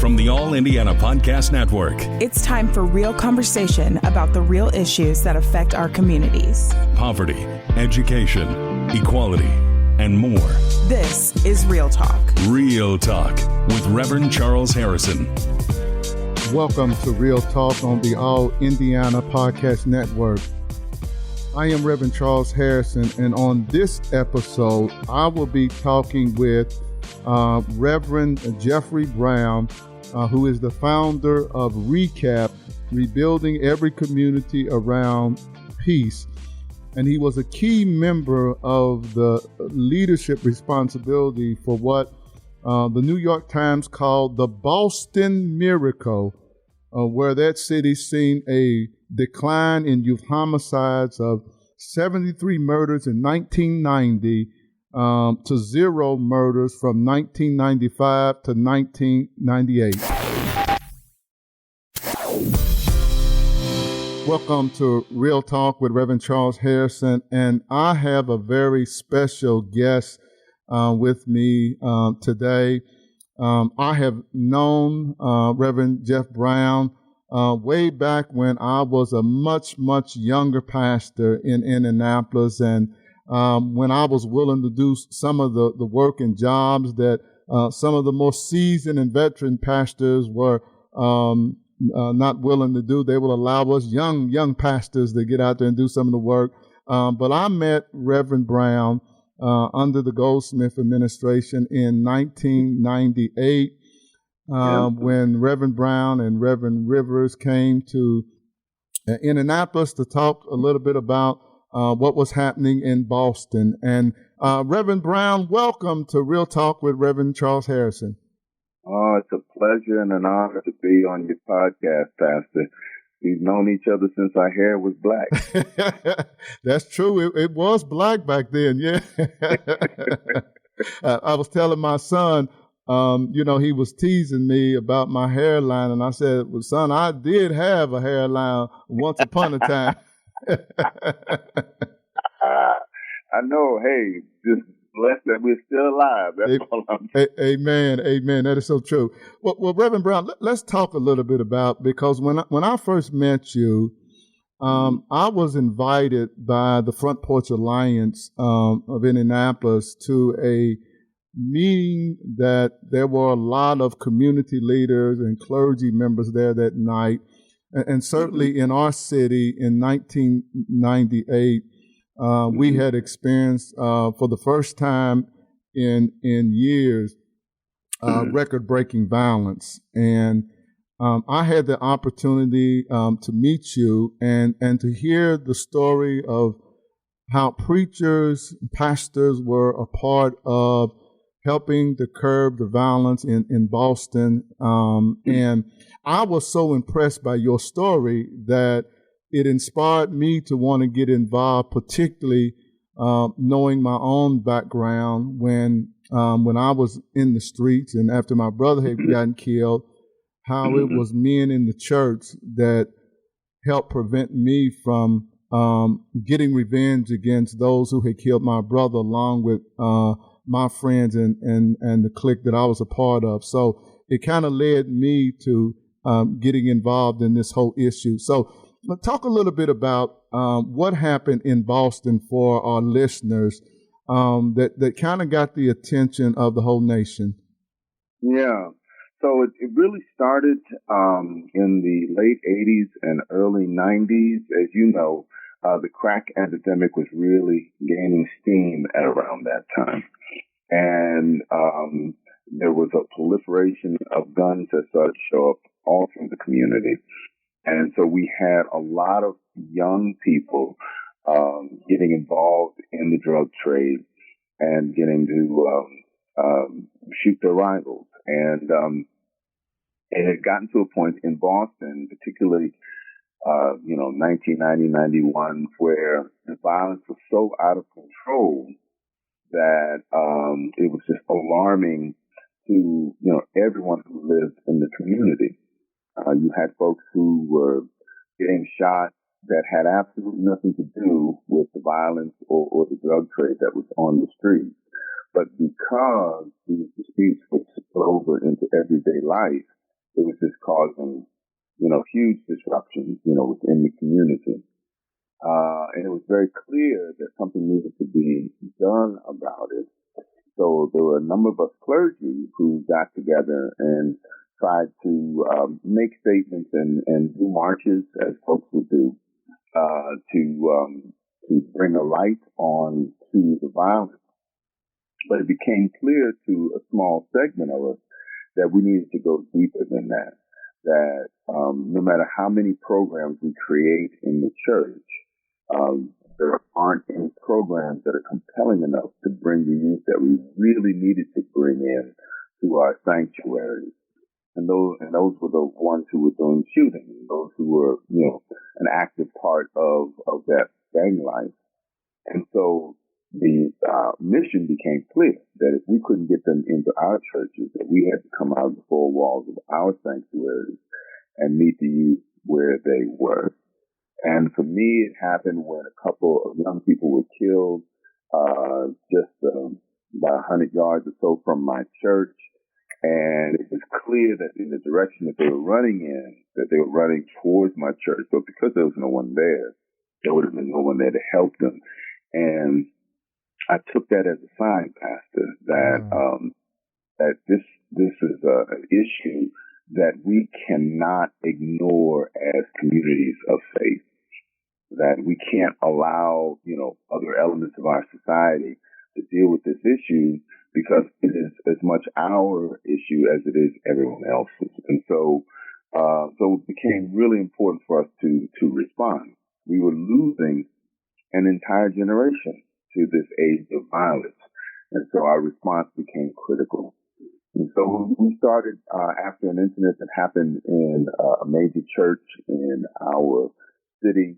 from the All Indiana Podcast Network. It's time for real conversation about the real issues that affect our communities. Poverty, education, equality, and more. This is Real Talk. Real Talk with Reverend Charles Harrison. Welcome to Real Talk on the All Indiana Podcast Network. I am Reverend Charles Harrison, and on this episode, I will be talking with Reverend Jeffrey Brown, who is the founder of RECAP, Rebuilding Every Community Around Peace. And he was a key member of the leadership responsibility for what the New York Times called the Boston Miracle, where that city seen a decline in youth homicides of 73 murders in 1990 to 0 murders from 1995 to 1998. Welcome to Real Talk with Reverend Charles Harrison, and I have a very special guest with me today. I have known Reverend Jeff Brown way back when I was a much younger pastor in Indianapolis, and when I was willing to do some of the work and jobs that some of the more seasoned and veteran pastors were not willing to do. They would allow us young pastors to get out there and do some of the work. But I met Reverend Brown under the Goldsmith administration in 1998 when Reverend Brown and Reverend Rivers came to Indianapolis to talk a little bit about what was happening in Boston. And Reverend Brown, welcome to Real Talk with Reverend Charles Harrison. Oh, it's a pleasure and an honor to be on your podcast, Pastor. We've known each other since our hair was black. That's true. It was black back then, yeah. I was telling my son, he was teasing me about my hairline, and I said, well, son, I did have a hairline once upon a time. I know. Hey, just blessed that we're still alive. That's all I'm saying. Amen. That is so true. Well, Reverend Brown, let's talk a little bit about, because when I first met you, I was invited by the Front Porch Alliance of Indianapolis to a meeting that there were a lot of community leaders and clergy members there that night. And certainly in our city in 1998, we had experienced for the first time in years record-breaking violence. And I had the opportunity to meet you and to hear the story of how preachers, pastors were a part of helping to curb the violence in Boston. And I was so impressed by your story that it inspired me to want to get involved, particularly knowing my own background when I was in the streets and after my brother had gotten killed, how it was men in the church that helped prevent me from getting revenge against those who had killed my brother, along with my friends and the clique that I was a part of. So it kind of led me to getting involved in this whole issue. So talk a little bit about what happened in Boston for our listeners that kind of got the attention of the whole nation. Yeah. So it really started in the late 80s and early 90s. As you know, the crack epidemic was really gaining steam at around that time. And there was a proliferation of guns that started to show up all through the community. And so we had a lot of young people getting involved in the drug trade and getting to shoot their rivals. And it had gotten to a point in Boston, particularly, 1990, 91, where the violence was so out of control that it was just alarming to, everyone who lived in the community. You had folks who were getting shot that had absolutely nothing to do with the violence or the drug trade that was on the streets. But because these disputes would spill over into everyday life, it was just causing, huge disruptions, within the community. And it was very clear that something needed to be done about it. So there were a number of us clergy who got together and tried to make statements and do marches, as folks would do, to bring a light on to the violence. But it became clear to a small segment of us that we needed to go deeper than that. That no matter how many programs we create in the church, there aren't any programs that are compelling enough to bring the youth that we really needed to bring in to our sanctuaries. And those were the ones who were doing shooting, those who were, an active part of that gang life. And so the mission became clear that if we couldn't get them into our churches, that we had to come out of the four walls of our sanctuaries and meet the youth where they were. And for me, it happened when a couple of young people were killed just about 100 yards or so from my church. And it was clear that in the direction that they were running in, that they were running towards my church. So because there was no one there would have been no one there to help them. And I took that as a sign, Pastor, that this is an issue that we cannot ignore as communities of faith. That we can't allow, other elements of our society to deal with this issue because it is as much our issue as it is everyone else's. And so it became really important for us to respond. We were losing an entire generation to this age of violence. And so our response became critical. And so we started after an incident that happened in a major church in our city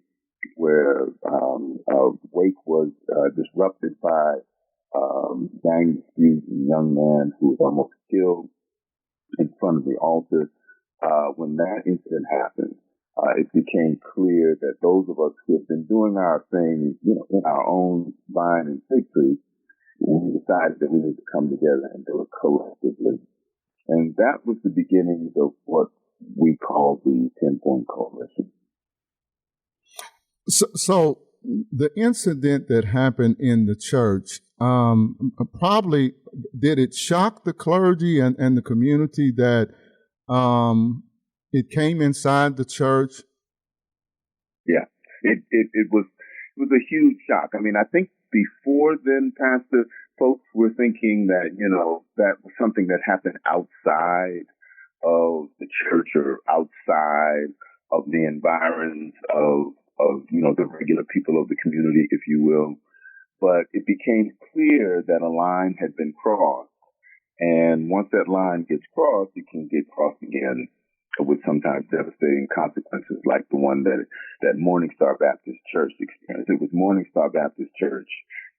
where a wake was disrupted by gang dispute, a young man who was almost killed in front of the altar. When that incident happened, it became clear that those of us who have been doing our thing, in our own vine and fig tree, we decided that we need to come together and do it collectively. And that was the beginning of what we call the 10-Point Coalition. So the incident that happened in the church, probably did it shock the clergy and the community that it came inside the church? Yeah, it was a huge shock. I mean, I think before then, Pastor, folks were thinking that, that was something that happened outside of the church or outside of the environs of the regular people of the community, if you will. But it became clear that a line had been crossed. And once that line gets crossed, it can get crossed again with sometimes devastating consequences like the one that Morning Star Baptist Church experienced. It was Morning Star Baptist Church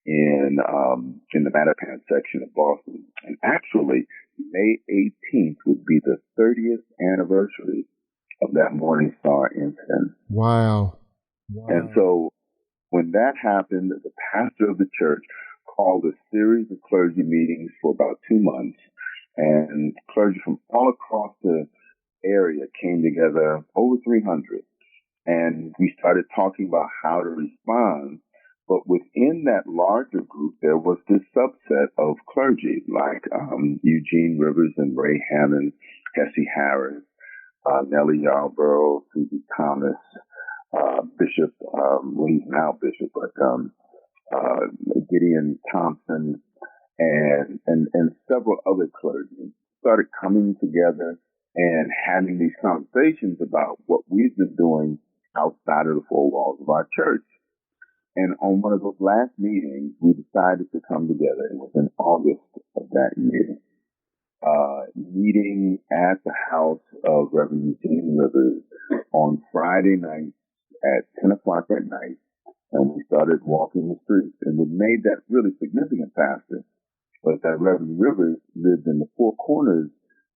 in the Mattapan section of Boston. And actually, May 18th would be the 30th anniversary of that Morning Star incident. Wow. And so when that happened, the pastor of the church called a series of clergy meetings for about 2 months, and clergy from all across the area came together, over 300, and we started talking about how to respond. But within that larger group, there was this subset of clergy like Eugene Rivers and Ray Hammond, Hesse Harris, Nellie Yarborough, Susie Thomas, Bishop, he's now Bishop, but Gideon Thompson, and several other clergy started coming together and having these conversations about what we've been doing outside of the four walls of our church. And on one of those last meetings, we decided to come together. It was in August of that year, meeting at the house of Reverend Eugene Rivers on Friday night at 10 o'clock at night. And we started walking the streets. And what made that really significant, Pastor, was that Reverend Rivers lived in the Four Corners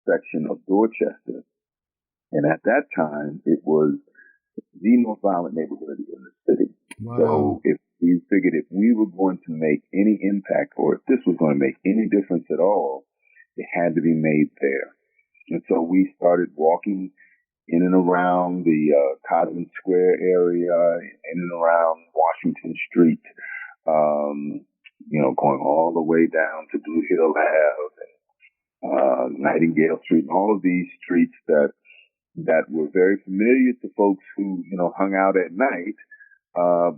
section of Dorchester. And at that time, it was the most violent neighborhood in the city. Wow. So if we figured if we were going to make any impact or if this was going to make any difference at all, it had to be made there. And so we started walking in and around the Codman Square area, in and around Washington Street, going all the way down to Blue Hill Ave and Nightingale Street, and all of these streets that were very familiar to folks who, hung out at night,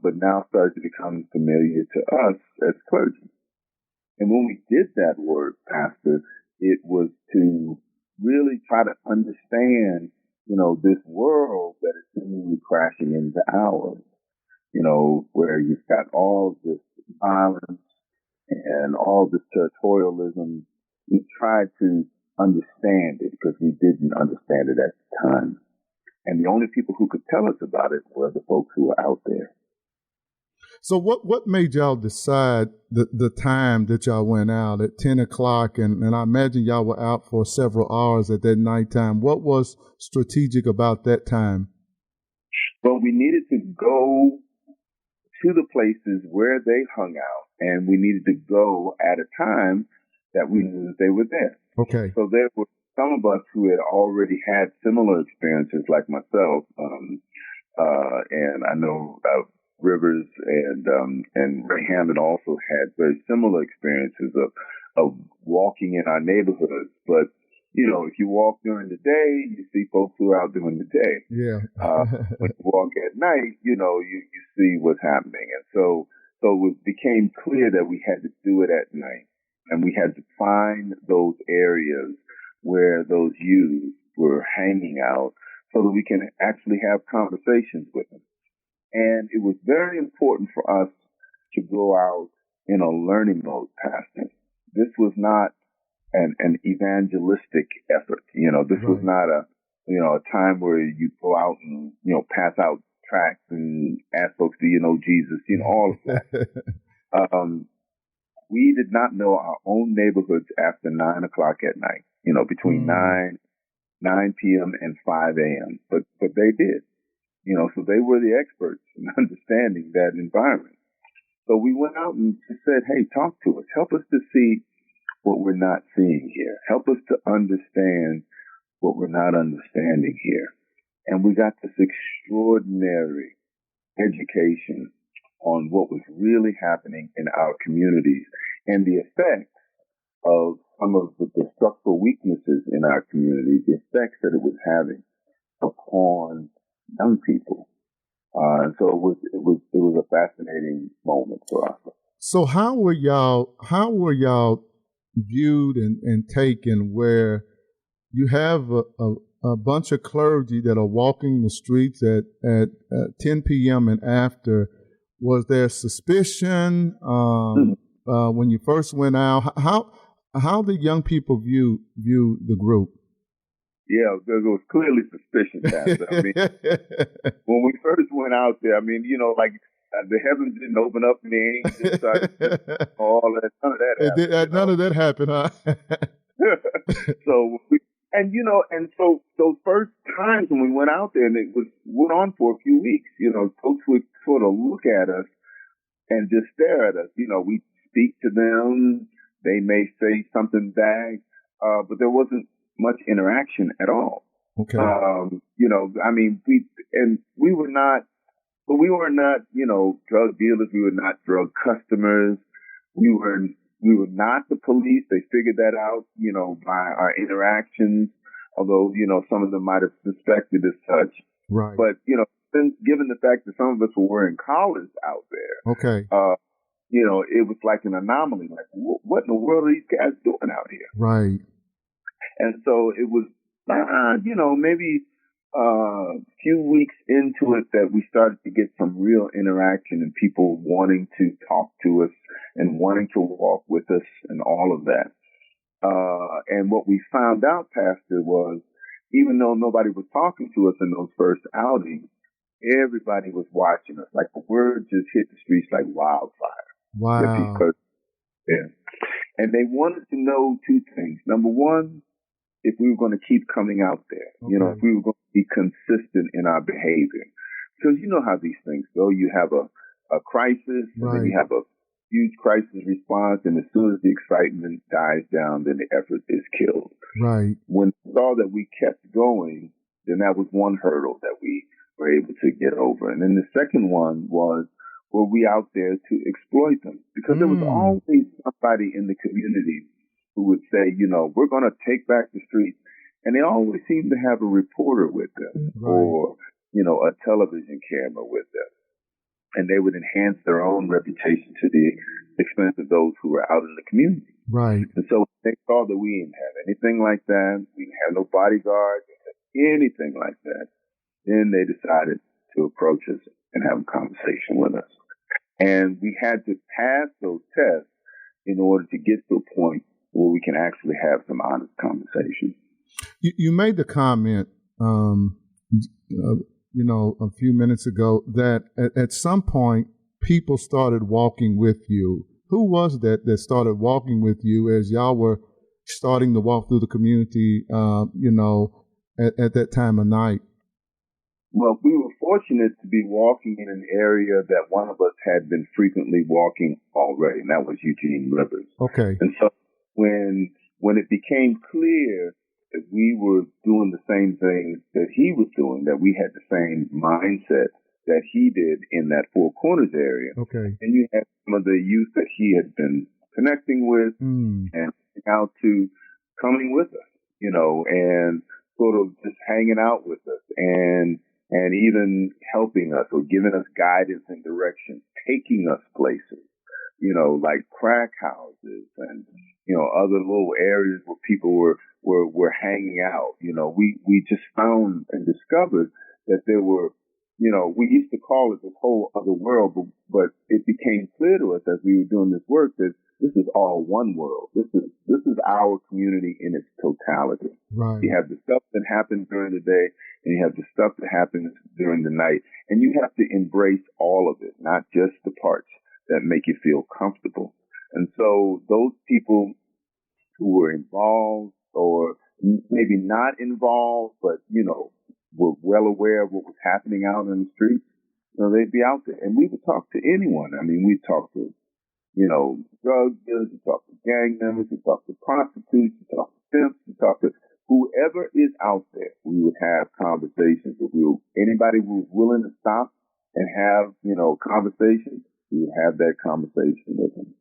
but now started to become familiar to us as clergy. And when we did that work, Pastor, it was to really try to understand, this world that is seemingly crashing into ours, where you've got all this violence and all this territorialism. We tried to understand it because we didn't understand it at the time. And the only people who could tell us about it were the folks who were out there. So what made y'all decide the time that y'all went out at 10 o'clock? And I imagine y'all were out for several hours at that nighttime. What was strategic about that time? Well, we needed to go to the places where they hung out, and we needed to go at a time that we knew that they were there. Okay. So there were some of us who had already had similar experiences like myself. And I know Rivers and Ray Hammond also had very similar experiences of walking in our neighborhoods. But, if you walk during the day, you see folks who are out during the day. Yeah. When you walk at night, you see what's happening. And so it became clear that we had to do it at night. And we had to find those areas where those youths were hanging out so that we can actually have conversations with them. And it was very important for us to go out in a learning mode, Pastor. This was not an evangelistic effort. This was not a time where you go out and, pass out tracts and ask folks, do you know Jesus? All of that. We did not know our own neighborhoods after 9 o'clock at night, between 9 p.m. and 5 a.m. But they did, so they were the experts in understanding that environment. So we went out and said, hey, talk to us. Help us to see what we're not seeing here. Help us to understand what we're not understanding here. And we got this extraordinary education on what was really happening in our communities and the effects of some of the structural weaknesses in our communities, the effects that it was having upon young people. And so it was a fascinating moment for us. So how were y'all viewed and taken, where you have a bunch of clergy that are walking the streets at 10 p.m. and after? Was there suspicion when you first went out? How did young people view the group? Yeah, there was clearly suspicion, Pastor. I mean, when we first went out there, the heavens didn't open up and the angels started all that. None of that happened. None of that happened, huh? So those first times when we went out there, and went on for a few weeks, folks would sort of look at us and just stare at us. We speak to them. They may say something back, but there wasn't much interaction at all. Okay. We were not, drug dealers. We were not drug customers. We were not the police. They figured that out, by our interactions, although, some of them might have suspected as such. Right. But, given the fact that some of us were wearing collars out there. Okay. It was like an anomaly. Like, what in the world are these guys doing out here? Right. And so it was, maybe a few weeks into it that we started to get some real interaction and people wanting to talk to us and wanting to walk with us and all of that. And what we found out, Pastor, was even though nobody was talking to us in those first outings, everybody was watching us. Like the word just hit the streets like wildfire. Wow. Yeah. And they wanted to know two things. Number one, if we were going to keep coming out there, if we were going to be consistent in our behavior. Because you know how these things go. You have a crisis, and then you have huge crisis response, and as soon as the excitement dies down, then the effort is killed. Right. When we saw that we kept going, then that was one hurdle that we were able to get over. And then the second one was, were we out there to exploit them? Because there was always somebody in the community who would say, we're going to take back the streets. And they always seemed to have a reporter with them, Right. or, a television camera with them. And they would enhance their own reputation to the expense of those who were out in the community. Right. And so they saw that we didn't have anything like that. We didn't have no bodyguards, anything like that. Then they decided to approach us and have a conversation with us. And we had to pass those tests in order to get to a point where we can actually have some honest conversation. You made the comment, a few minutes ago that at some point people started walking with you. Who was that started walking with you as y'all were starting to walk through the community, at that time of night? Well, we were fortunate to be walking in an area that one of us had been frequently walking already, and that was Eugene Rivers. Okay. And so when it became clear that we were doing the same things that he was doing, that we had the same mindset that he did in that Four Corners area. Okay. And you had some of the youth that he had been connecting with and out to coming with us, and sort of just hanging out with us and even helping us or giving us guidance and direction, taking us places, like crack houses and, other little areas where people were hanging out. We just found and discovered that there were, we used to call it this whole other world, but it became clear to us as we were doing this work that this is all one world. This is our community in its totality. Right. You have the stuff that happens during the day, and you have the stuff that happens during the night, and you have to embrace all of it, not just the parts that make you feel comfortable. And so those people who were involved or maybe not involved, but, were well aware of what was happening out in the streets, they'd be out there. And we would talk to anyone. I mean, we'd talk to, drug dealers, we'd talk to gang members, we'd talk to prostitutes, we'd talk to pimps, we'd talk to whoever is out there. We would have conversations with you. Anybody who was willing to stop and have, conversations, we would have that conversation with them.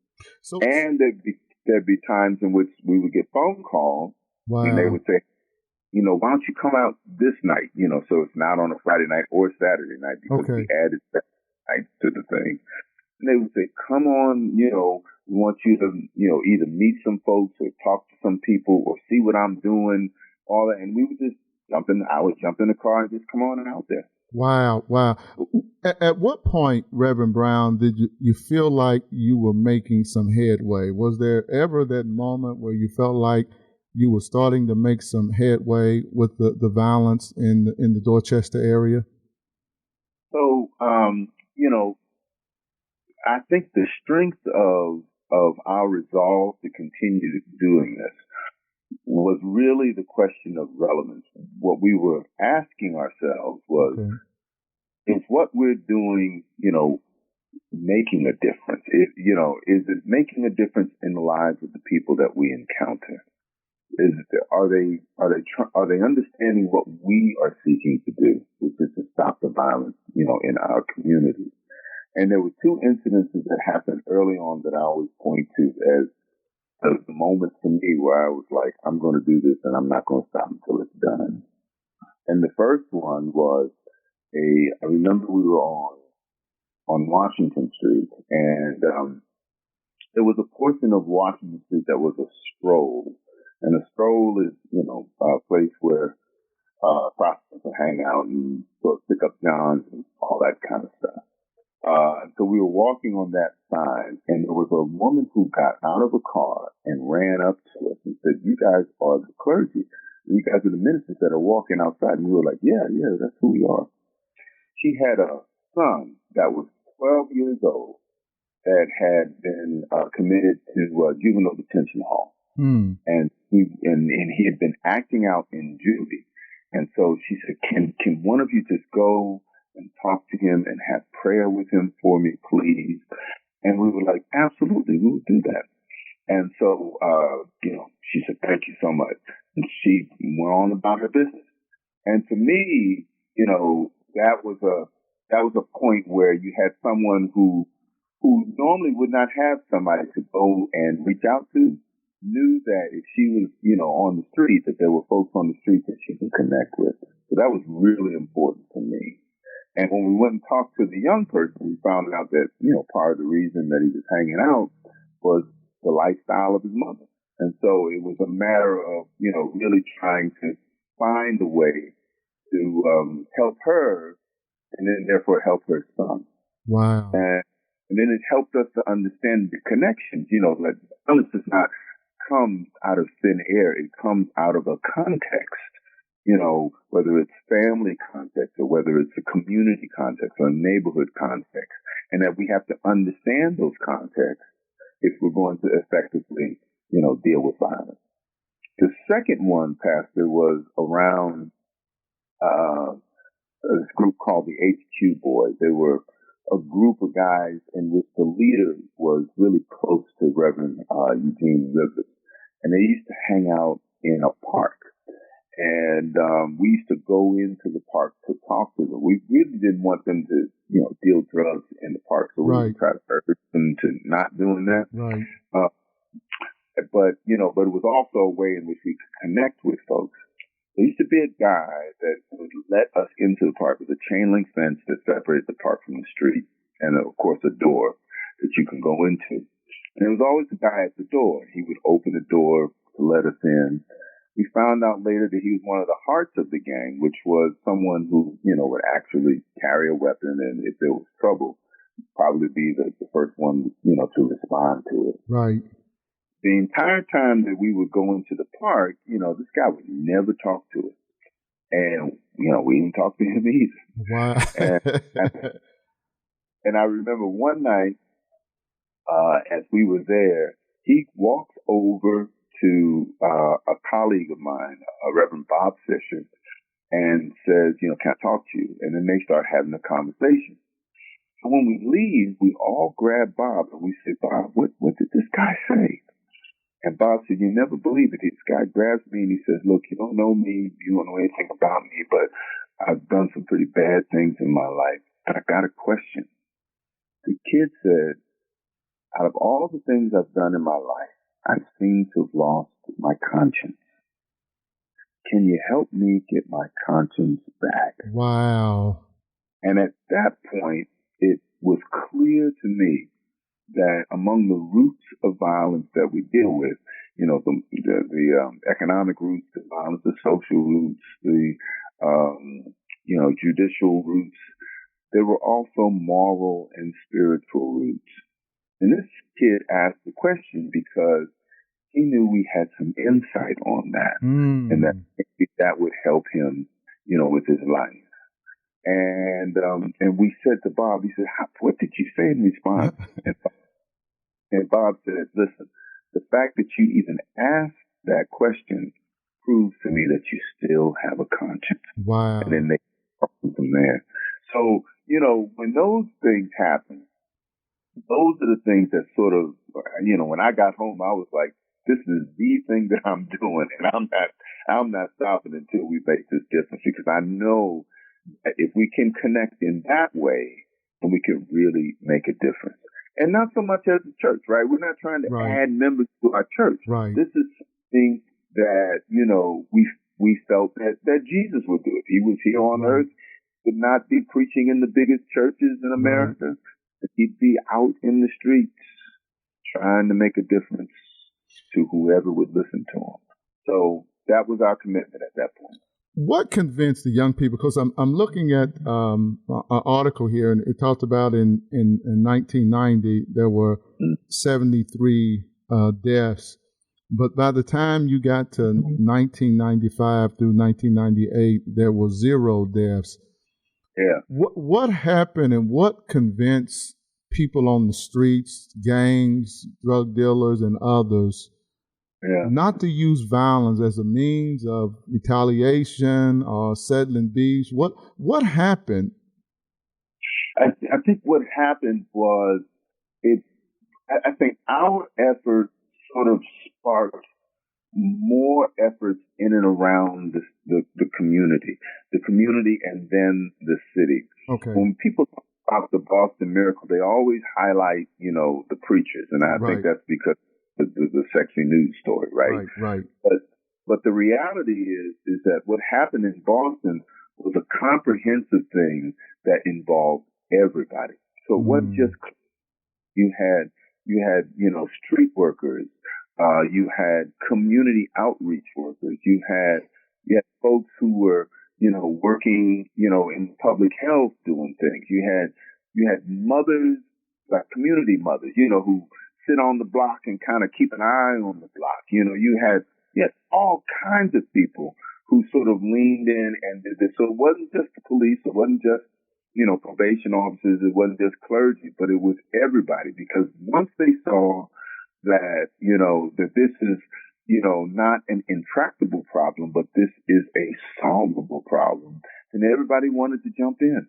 And there'd be times in which we would get phone calls. Wow. And they would say, why don't you come out this night? So it's not on a Friday night or Saturday night because we added that night to the thing. And they would say, come on, we want you to, either meet some folks or talk to some people or see what I'm doing, all that. And we would just I would jump in the car and just come on out there. Wow. At what point, Reverend Brown, did you feel like you were making some headway? Was there ever that moment where you felt like you were starting to make some headway with the violence in the Dorchester area? So, I think the strength of our resolve to continue doing this was really the question of relevance. What we were asking ourselves was, is what we're doing, making a difference? Is it making a difference in the lives of the people that we encounter? Are they understanding what we are seeking to do, which is to stop the violence, in our community? And there were two incidences that happened early on that I always point to as the moments for me where I was like, I'm going to do this and I'm not going to stop until it's done. And the first one was I remember we were on Washington Street, and there was a portion of Washington Street that was a stroll. And a stroll is, a place where prostitutes will hang out and sort of pick up johns and all that kind of stuff. So we were walking on that side, and there was a woman who got out of a car and ran up to us and said, "You guys are the clergy. You guys are the ministers that are walking outside." And we were like, yeah, that's who we are. She had a son that was 12 years old that had been committed to juvenile detention hall. And he had been acting out in juvie. And so she said, can one of you just go and talk to him and have prayer with him for me, please? And we were like, absolutely, we would do that. And so, she said, thank you so much. And she went on about her business. And to me, that was a point where you had someone who normally would not have somebody to go and reach out to, knew that if she was, on the street, that there were folks on the street that she could connect with. So that was really important to me. And when we went and talked to the young person, we found out that, part of the reason that he was hanging out was the lifestyle of his mother. And so it was a matter of, really trying to find a way to help her and then therefore help her son. Wow. And then it helped us to understand the connections, that violence does not come out of thin air. It comes out of a context, whether it's family context or whether it's a community context or a neighborhood context, and that we have to understand those contexts if we're going to effectively, deal with violence. The second one, Pastor, was around this group called the HQ Boys. They were a group of guys in which the leader was really close to Reverend Eugene Rivers. And they used to hang out in a park. And we used to go into the park to talk to them. We really didn't want them to, deal drugs in the park. So we would try to urge them to not doing that. Right. But it was also a way in which we could connect with folks. There used to be a guy that would let us into the park with a chain link fence that separated the park from the street. And of course, a door that you can go into. And there was always a guy at the door. He would open the door to let us in. We found out later that he was one of the hearts of the gang, which was someone who, would actually carry a weapon. And if there was trouble, probably be the first one, to respond to it. Right. The entire time that we would go into the park, this guy would never talk to us. And, we didn't talk to him either. Wow. And I remember one night, as we were there, he walks over to a colleague of mine, Reverend Bob Fisher, and says, can I talk to you? And then they start having a conversation. So when we leave, we all grab Bob and we say, Bob, what did this guy say? And Bob said, you never believe it. This guy grabs me and he says, look, you don't know me. You don't know anything about me, but I've done some pretty bad things in my life. And I got a question. The kid said, out of all the things I've done in my life, I seem to have lost my conscience. Can you help me get my conscience back? Wow. And at that point, it was clear to me that among the roots of violence that we deal with, the economic roots of violence, the social roots, the judicial roots, there were also moral and spiritual roots. And this kid asked the question because he knew we had some insight on that, and that would help him, with his life. And we said to Bob, he said, what did you say in response? And Bob said, listen, the fact that you even asked that question proves to me that you still have a conscience. Wow. And then they talk from there. So, when those things happen, those are the things that sort of, when I got home, I was like, this is the thing that I'm doing, and I'm not stopping until we make this difference, because I know that if we can connect in that way, then we can really make a difference. And not so much as a church, right? We're not trying to add members to our church. Right. This is something that, we felt that Jesus would do. If he was here on earth, he would not be preaching in the biggest churches in America. He'd be out in the streets trying to make a difference to whoever would listen to him. So that was our commitment at that point. What convinced the young people? Because I'm looking at an article here, and it talked about in 1990 there were 73 deaths, but by the time you got to 1995 through 1998, there were 0 deaths. Yeah. What happened, and what convinced people on the streets, gangs, drug dealers, and others, not to use violence as a means of retaliation or settling beefs? What happened? I think what happened was it I think our effort sort of sparked more efforts in and around the community and then the city. Okay. When people talk about the Boston Miracle, they always highlight, the preachers. And I think that's because of the sexy news story, right? Right. But the reality is that what happened in Boston was a comprehensive thing that involved everybody. So it wasn't just you had street workers, you had community outreach workers, you had folks who were working in public health doing things. You had mothers, like community mothers, who sit on the block and kind of keep an eye on the block. You had all kinds of people who sort of leaned in and did this. So it wasn't just the police, it wasn't just probation officers, it wasn't just clergy, but it was everybody, because once they saw that, that this is, not an intractable problem, but this is a solvable problem, then everybody wanted to jump in.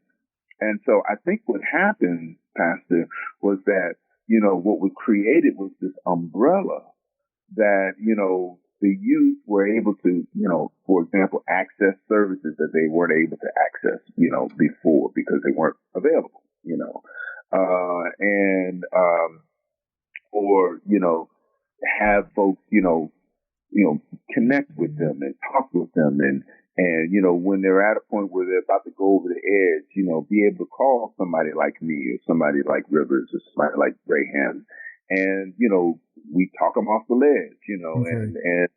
And so I think what happened, Pastor, was that, what was created was this umbrella that, the youth were able to, for example, access services that they weren't able to access, before, because they weren't available, or have folks, connect with them and talk with them, and when they're at a point where they're about to go over the edge, be able to call somebody like me or somebody like Rivers or somebody like Graham, and we talk them off the ledge, Okay.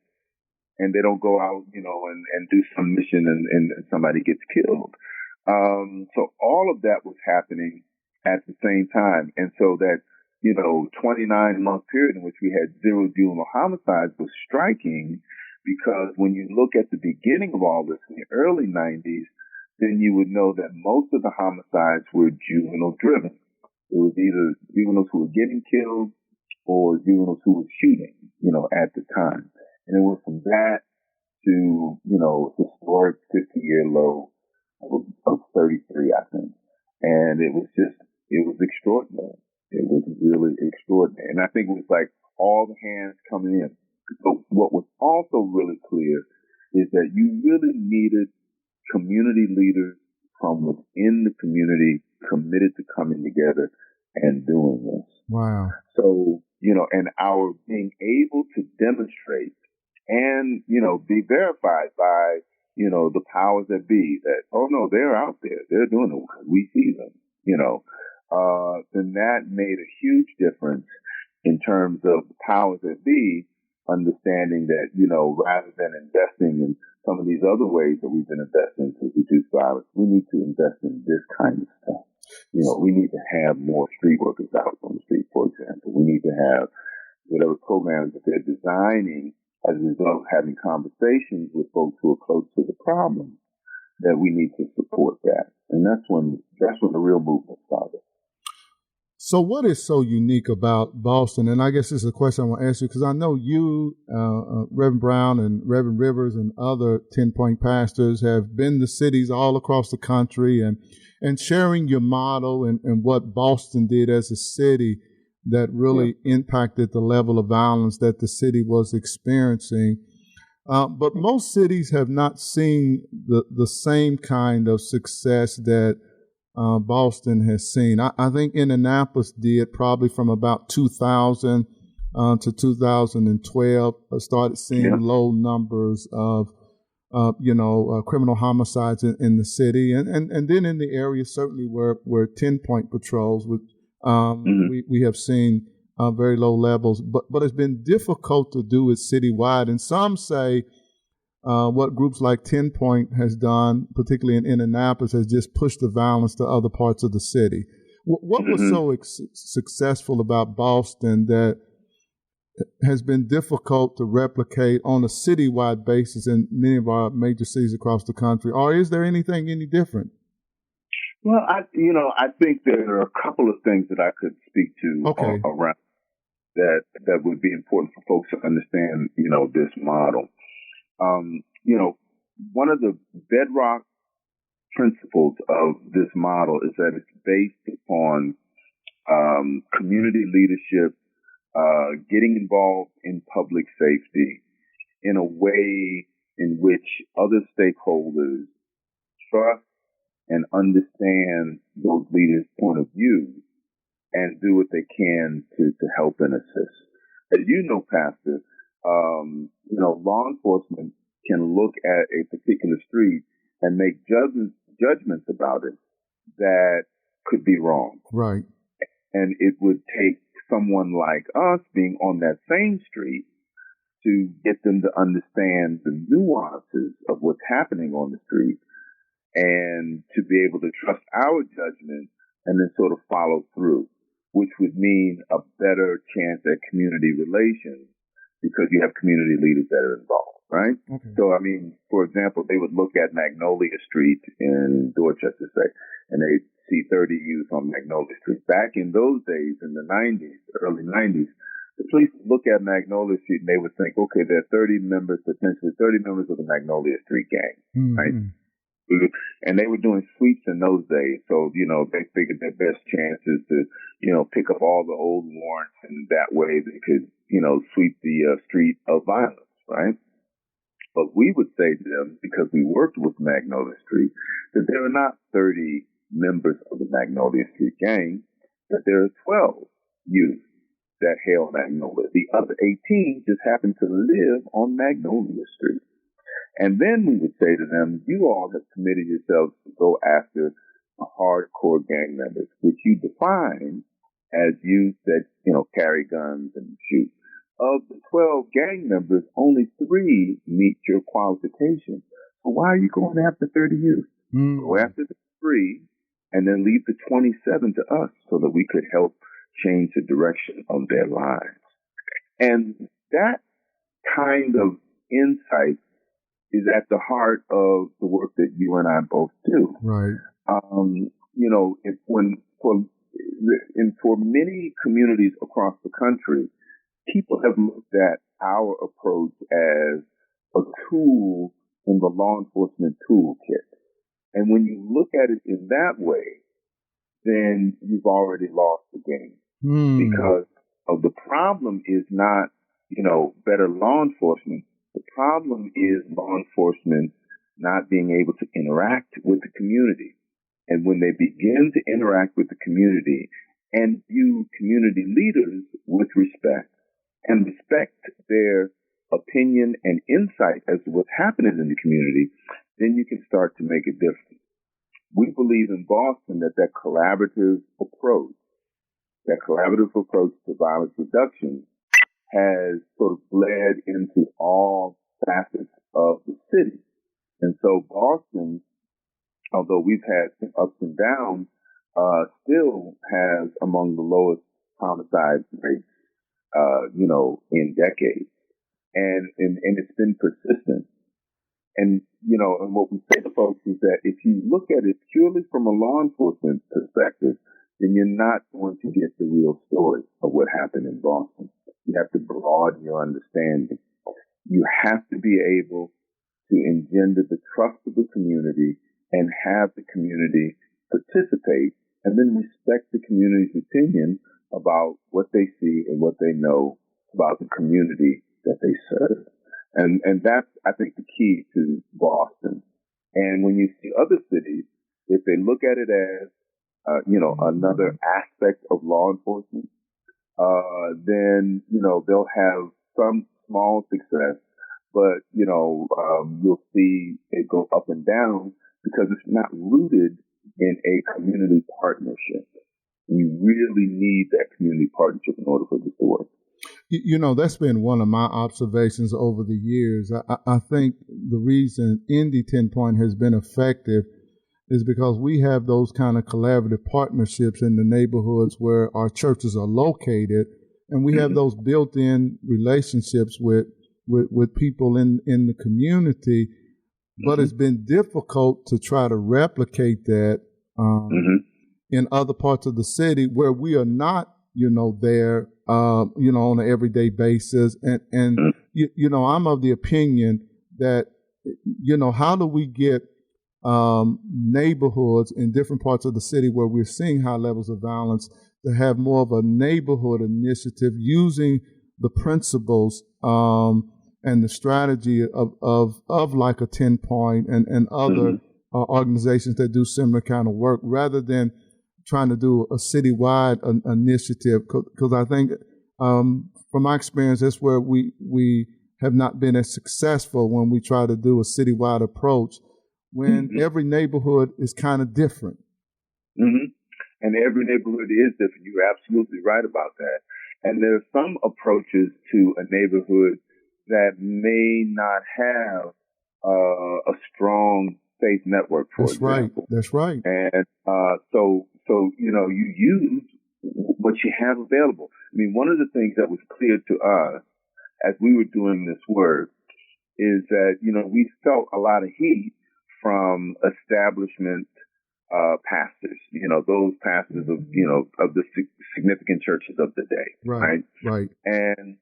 and they don't go out, and do some mission and somebody gets killed. So all of that was happening at the same time. And so that, 29-month period in which we had 0 juvenile homicides was striking, because when you look at the beginning of all this in the early 90s, then you would know that most of the homicides were juvenile driven. It was either juveniles who were getting killed or juveniles who were shooting, at the time. And it was from that to, historic 50-year low of 33, I think. And it was extraordinary. It was really extraordinary. And I think it was like all the hands coming in. So what was also really clear is that you really needed community leaders from within the community committed to coming together and doing this. Wow. So, and our being able to demonstrate and, be verified by, the powers that be that, oh no, they're out there. They're doing it. We see them, then that made a huge difference in terms of the powers that be understanding that, rather than investing in some of these other ways that we've been investing to reduce violence, we need to invest in this kind of stuff. We need to have more street workers out on the street, for example. We need to have whatever programs that they're designing as a result of having conversations with folks who are close to the problem, that we need to support that. And that's when the real movement started. So what is so unique about Boston? And I guess this is a question I want to ask you, because I know you, Reverend Brown and Reverend Rivers and other 10-point pastors have been to cities all across the country and sharing your model and what Boston did as a city that really impacted the level of violence that the city was experiencing. But most cities have not seen the same kind of success that Boston has seen. I think Indianapolis did probably from about 2000 to 2012, started seeing low numbers of criminal homicides in the city, and then in the area certainly where 10-point patrols, which we have seen very low levels, but it's been difficult to do it citywide. And some say what groups like 10-point has done, particularly in Indianapolis, has just pushed the violence to other parts of the city. What was so successful about Boston that has been difficult to replicate on a citywide basis in many of our major cities across the country? Or is there anything any different? Well, I think there are a couple of things that I could speak to around that would be important for folks to understand, this model. One of the bedrock principles of this model is that it's based upon community leadership getting involved in public safety in a way in which other stakeholders trust and understand those leaders' point of view and do what they can to help and assist. As you know, Pastor, law enforcement can look at a particular street and make judgments about it that could be wrong. Right. And it would take someone like us being on that same street to get them to understand the nuances of what's happening on the street and to be able to trust our judgment and then sort of follow through, which would mean a better chance at community relations because you have community leaders that are involved, right? Okay. So, I mean, for example, they would look at Magnolia Street in Dorchester, say, and they'd see 30 youth on Magnolia Street. Back in those days, in the 90s, early 90s, the police would look at Magnolia Street and they would think, okay, there are 30 members, potentially 30 members of the Magnolia Street gang, right? And they were doing sweeps in those days. So, they figured their best chance is to, pick up all the old warrants and that way they could, sweep the street of violence, right? But we would say to them, because we worked with Magnolia Street, that there are not 30 members of the Magnolia Street gang, that there are 12 youth that hail Magnolia. The other 18 just happen to live on Magnolia Street. And then we would say to them, you all have committed yourselves to go after hardcore gang members, which you define as youth that, carry guns and shoot. Of the 12 gang members, only 3 meet your qualifications. So why are you going after 30 youth? Go after the 3 and then leave the 27 to us so that we could help change the direction of their lives. And that kind of insight is at the heart of the work that you and I both do. Right. For many communities across the country, people have looked at our approach as a tool in the law enforcement toolkit. And when you look at it in that way, then you've already lost the game. Because of the problem is not, better law enforcement. The problem is law enforcement not being able to interact with the community. And when they begin to interact with the community and view community leaders with respect and respect their opinion and insight as to what's happening in the community, then you can start to make a difference. We believe in Boston that collaborative approach to violence reduction has sort of bled into all facets of the city. And so Boston, although we've had some ups and downs, still has among the lowest homicide rates, in decades. And it's been persistent. And what we say to folks is that if you look at it purely from a law enforcement perspective, then you're not going to get the real story of what happened in Boston. You have to broaden your understanding. You have to be able to engender the trust of the community and have the community participate and then respect the community's opinion about what they see and what they know about the community that they serve. And that's, I think, the key to Boston. And when you see other cities, if they look at it as, another aspect of law enforcement, then, they'll have some small success, but, you'll see it go up and down because it's not rooted in a community partnership. You really need that community partnership in order for this to work. That's been one of my observations over the years. I think the reason Indy 10 Point has been effective is because we have those kind of collaborative partnerships in the neighborhoods where our churches are located, and we have those built-in relationships with people in the community. But it's been difficult to try to replicate that in other parts of the city where we are not, there, on an everyday basis. And I'm of the opinion that, how do we get neighborhoods in different parts of the city where we're seeing high levels of violence to have more of a neighborhood initiative using the principles and the strategy of like a 10 Point and other organizations that do similar kind of work, rather than trying to do a citywide initiative. Because I think from my experience, that's where we have not been as successful when we try to do a citywide approach, when every neighborhood is kind of different. And every neighborhood is different. You're absolutely right about that. And there are some approaches to a neighborhood that may not have a strong faith network, for example. That's right. And so you use what you have available. I mean, one of the things that was clear to us as we were doing this work is that, we felt a lot of heat from establishment pastors, those pastors of the significant churches of the day. Right. And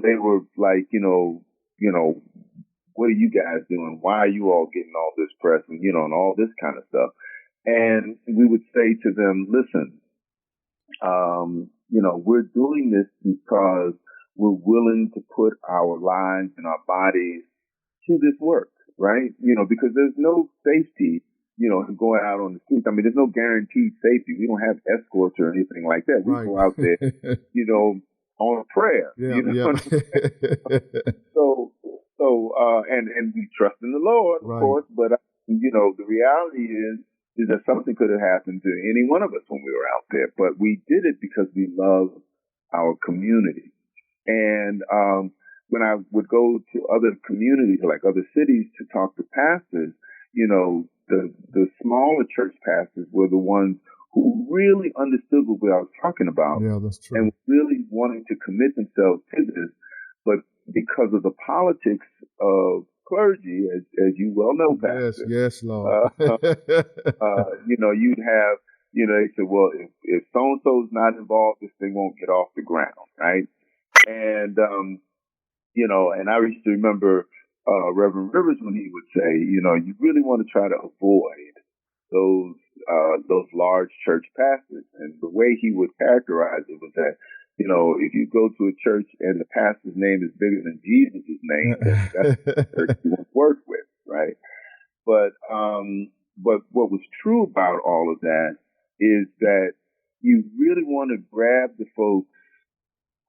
they were like, what are you guys doing? Why are you all getting all this press and, and all this kind of stuff? And we would say to them, listen, we're doing this because we're willing to put our lives and our bodies to this work, right? Because there's no safety, going out on the streets. I mean, there's no guaranteed safety. We don't have escorts or anything like that. We go out there, on prayer. And we trust in the Lord, of course, but the reality is that something could have happened to any one of us when we were out there, but we did it because we love our community. And when I would go to other communities, like other cities, to talk to pastors, the smaller church pastors were the ones who really understood what I was talking about. Yeah, that's true. And really wanting to commit themselves to this. But because of the politics of clergy, as you well know, Pastor. Yes, Lord. You'd have, they said, well, if so-and-so's not involved, this thing won't get off the ground, right? And, and I used to remember Reverend Rivers when he would say, you really want to try to avoid those large church pastors. And the way he would characterize it was that, if you go to a church and the pastor's name is bigger than Jesus' name, that's the church you want to work with, right? But what was true about all of that is that you really want to grab the folks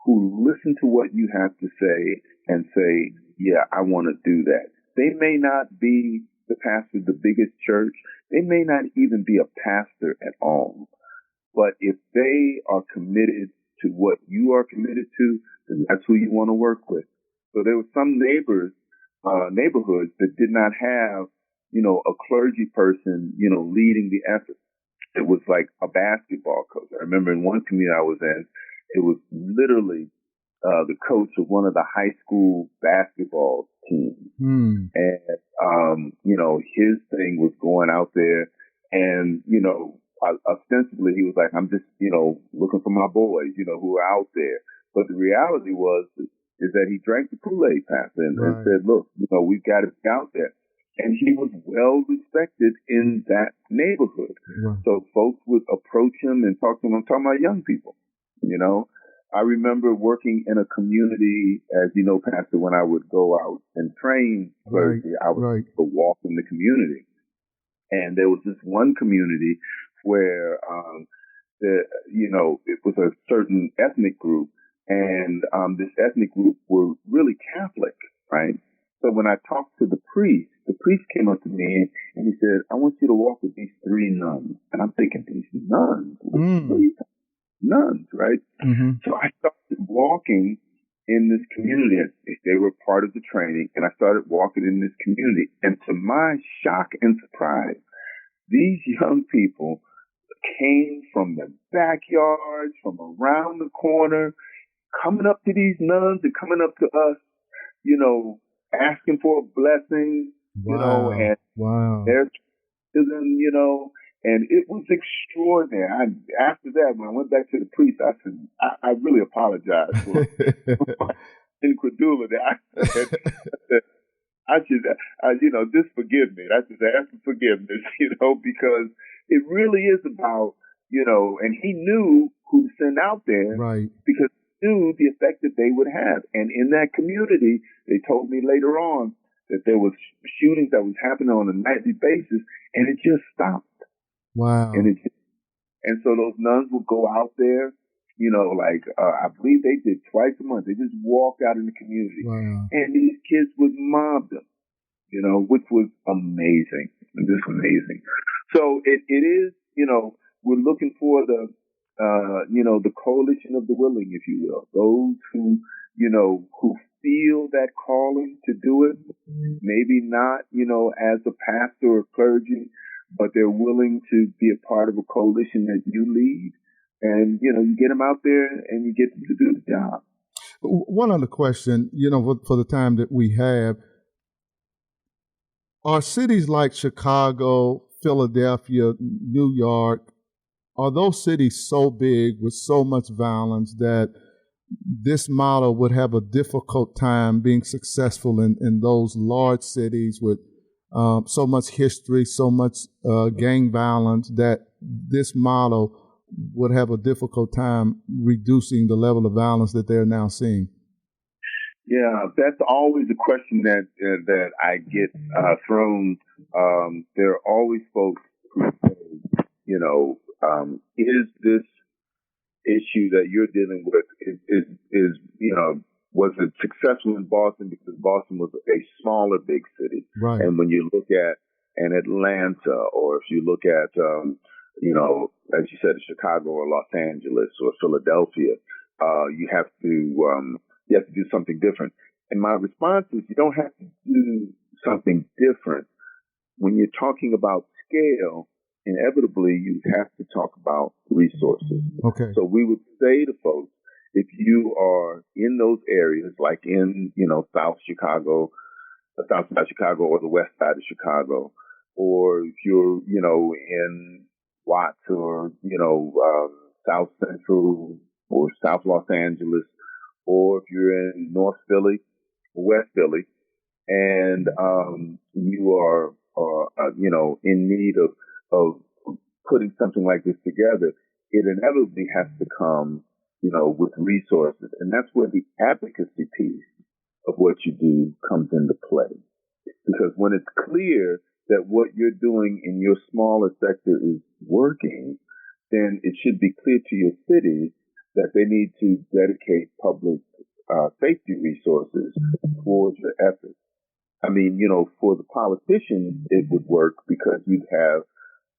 who listen to what you have to say and say, yeah, I want to do that. They may not be the pastor of the biggest church. They may not even be a pastor at all. But if they are committed to what you are committed to, then that's who you want to work with. So there were some neighborhoods that did not have, a clergy person, leading the effort. It was like a basketball coach. I remember in one community I was in, it was literally the coach of one of the high school basketball teams. And, his thing was going out there and, ostensibly he was like, I'm just, looking for my boys, who are out there. But the reality is that he drank the Kool-Aid, Pastor, and said, look, we've got to be out there. And he was well respected in that neighborhood. So folks would approach him and talk to him. I'm talking about young people, I remember working in a community, as you know, Pastor, when I would go out and train clergy, I would walk in the community. And there was this one community where, it was a certain ethnic group, and this ethnic group were really Catholic, right? So when I talked to the priest came up to me and he said, I want you to walk with these 3 nuns. And I'm thinking, these nuns? Nuns, right? So I started walking in this community. They were part of the training, and I started walking in this community. And to my shock and surprise, these young people came from the backyards, from around the corner, coming up to these nuns and coming up to us, asking for a blessing, and their children, and it was extraordinary. After that, when I went back to the priest, I said, I really apologize for my incredulity. I said, just forgive me. I just ask for forgiveness, because it really is about and he knew who to send out there Right. because he knew the effect that they would have. And in that community, they told me later on that there was shootings that was happening on a nightly basis, and it just stopped. Wow. And so those nuns would go out there, I believe they did twice a month. They just walked out in the community. Wow. And these kids would mob them, which was amazing. Just amazing. So it is, we're looking for the coalition of the willing, if you will. Those who feel that calling to do it, maybe not, as a pastor or clergy, but they're willing to be a part of a coalition that you lead. And, you get them out there and you get them to do the job. One other question, for the time that we have, are cities like Chicago, Philadelphia, New York, are those cities so big with so much violence that this model would have a difficult time being successful in those large cities with so much history, so much gang violence, that this model would have a difficult time reducing the level of violence that they're now seeing? Yeah, that's always a question that I get thrown. There are always folks who say, is this issue that you're dealing with was it successful in Boston because Boston was a smaller big city, right? And when you look at an Atlanta, or if you look at as you said, Chicago or Los Angeles or Philadelphia, you have to do something different. And my response is, you don't have to do something different. When you're talking about scale, inevitably you have to talk about resources. Okay. So we would say to folks, if you are in those areas, like in, South Chicago, the South Side of Chicago or the West Side of Chicago, or if you're, in Watts or, South Central or South Los Angeles, or if you're in North Philly, West Philly, and you are in need of putting something like this together, it inevitably has to come, with resources. And that's where the advocacy piece of what you do comes into play. Because when it's clear that what you're doing in your smaller sector is working, then it should be clear to your city that they need to dedicate public safety resources towards your efforts. I mean, for the politicians, it would work because you'd have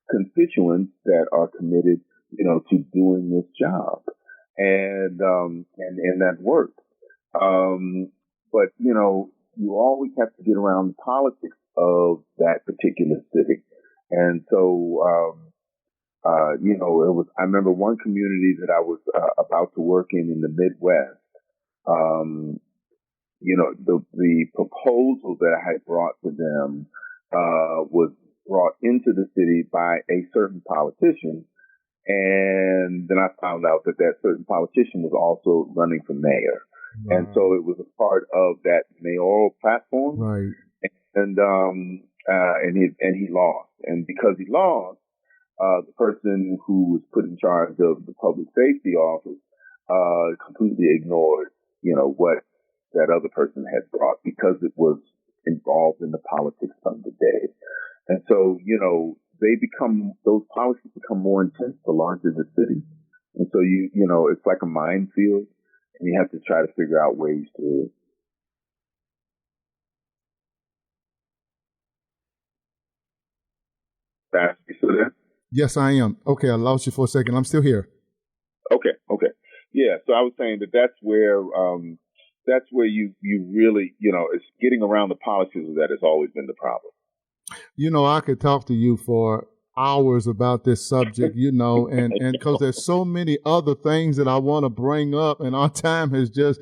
constituents that are committed, to doing this job, and that works. But you always have to get around the politics of that particular city, and so it was. I remember one community that I was about to work in the Midwest. The proposal that I had brought to them was brought into the city by a certain politician, and then I found out that certain politician was also running for mayor, and so it was a part of that mayoral platform, right? And he lost, and because he lost, the person who was put in charge of the public safety office completely ignored, what that other person had brought, because it was involved in the politics of the day. And so, those policies become more intense the larger the city. And so it's like a minefield, and you have to try to figure out ways to. You still there? Yes, I am. Okay, I lost you for a second. I'm still here. Okay. Yeah, so I was saying that's where you really, it's getting around the politics of that has always been the problem. I could talk to you for hours about this subject, and because there's so many other things that I want to bring up, and our time has just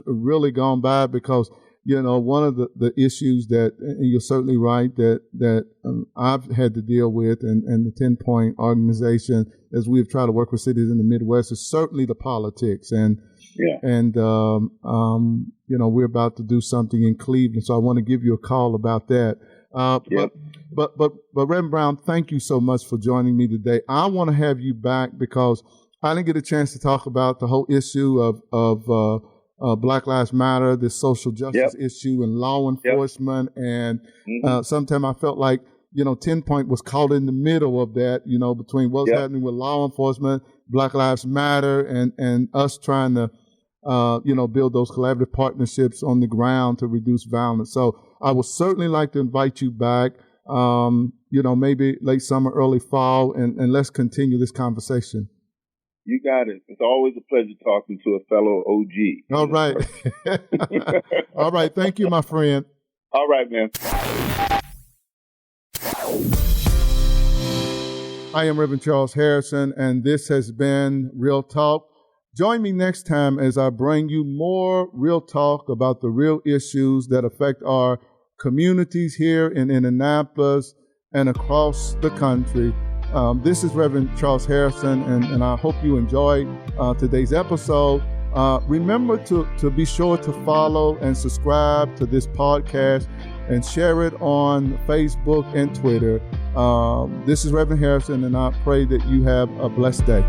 really gone by, because one of the issues that, and you're certainly right, that I've had to deal with, and the 10-point organization, as we've tried to work with cities in the Midwest, is certainly the politics. And we're about to do something in Cleveland, so I want to give you a call about that. But Reverend Brown, thank you so much for joining me today. I want to have you back because I didn't get a chance to talk about the whole issue of Black Lives Matter, this social justice issue and law enforcement. And sometimes I felt like, 10 Point was caught in the middle of that, between what's happening with law enforcement, Black Lives Matter, and us trying to, build those collaborative partnerships on the ground to reduce violence. So I would certainly like to invite you back, maybe late summer, early fall, and let's continue this conversation. You got it. It's always a pleasure talking to a fellow OG. All right. All right. Thank you, my friend. All right, man. I am Reverend Charles Harrison, and this has been Real Talk. Join me next time as I bring you more real talk about the real issues that affect our communities here in Indianapolis and across the country. This is Reverend Charles Harrison, and I hope you enjoyed today's episode. Remember to be sure to follow and subscribe to this podcast and share it on Facebook and Twitter. This is Reverend Harrison, and I pray that you have a blessed day.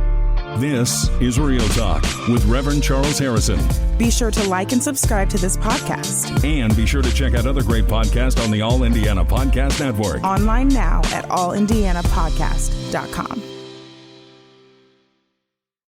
This is Real Talk with Reverend Charles Harrison. Be sure to like and subscribe to this podcast. And be sure to check out other great podcasts on the All Indiana Podcast Network. Online now at allindianapodcast.com.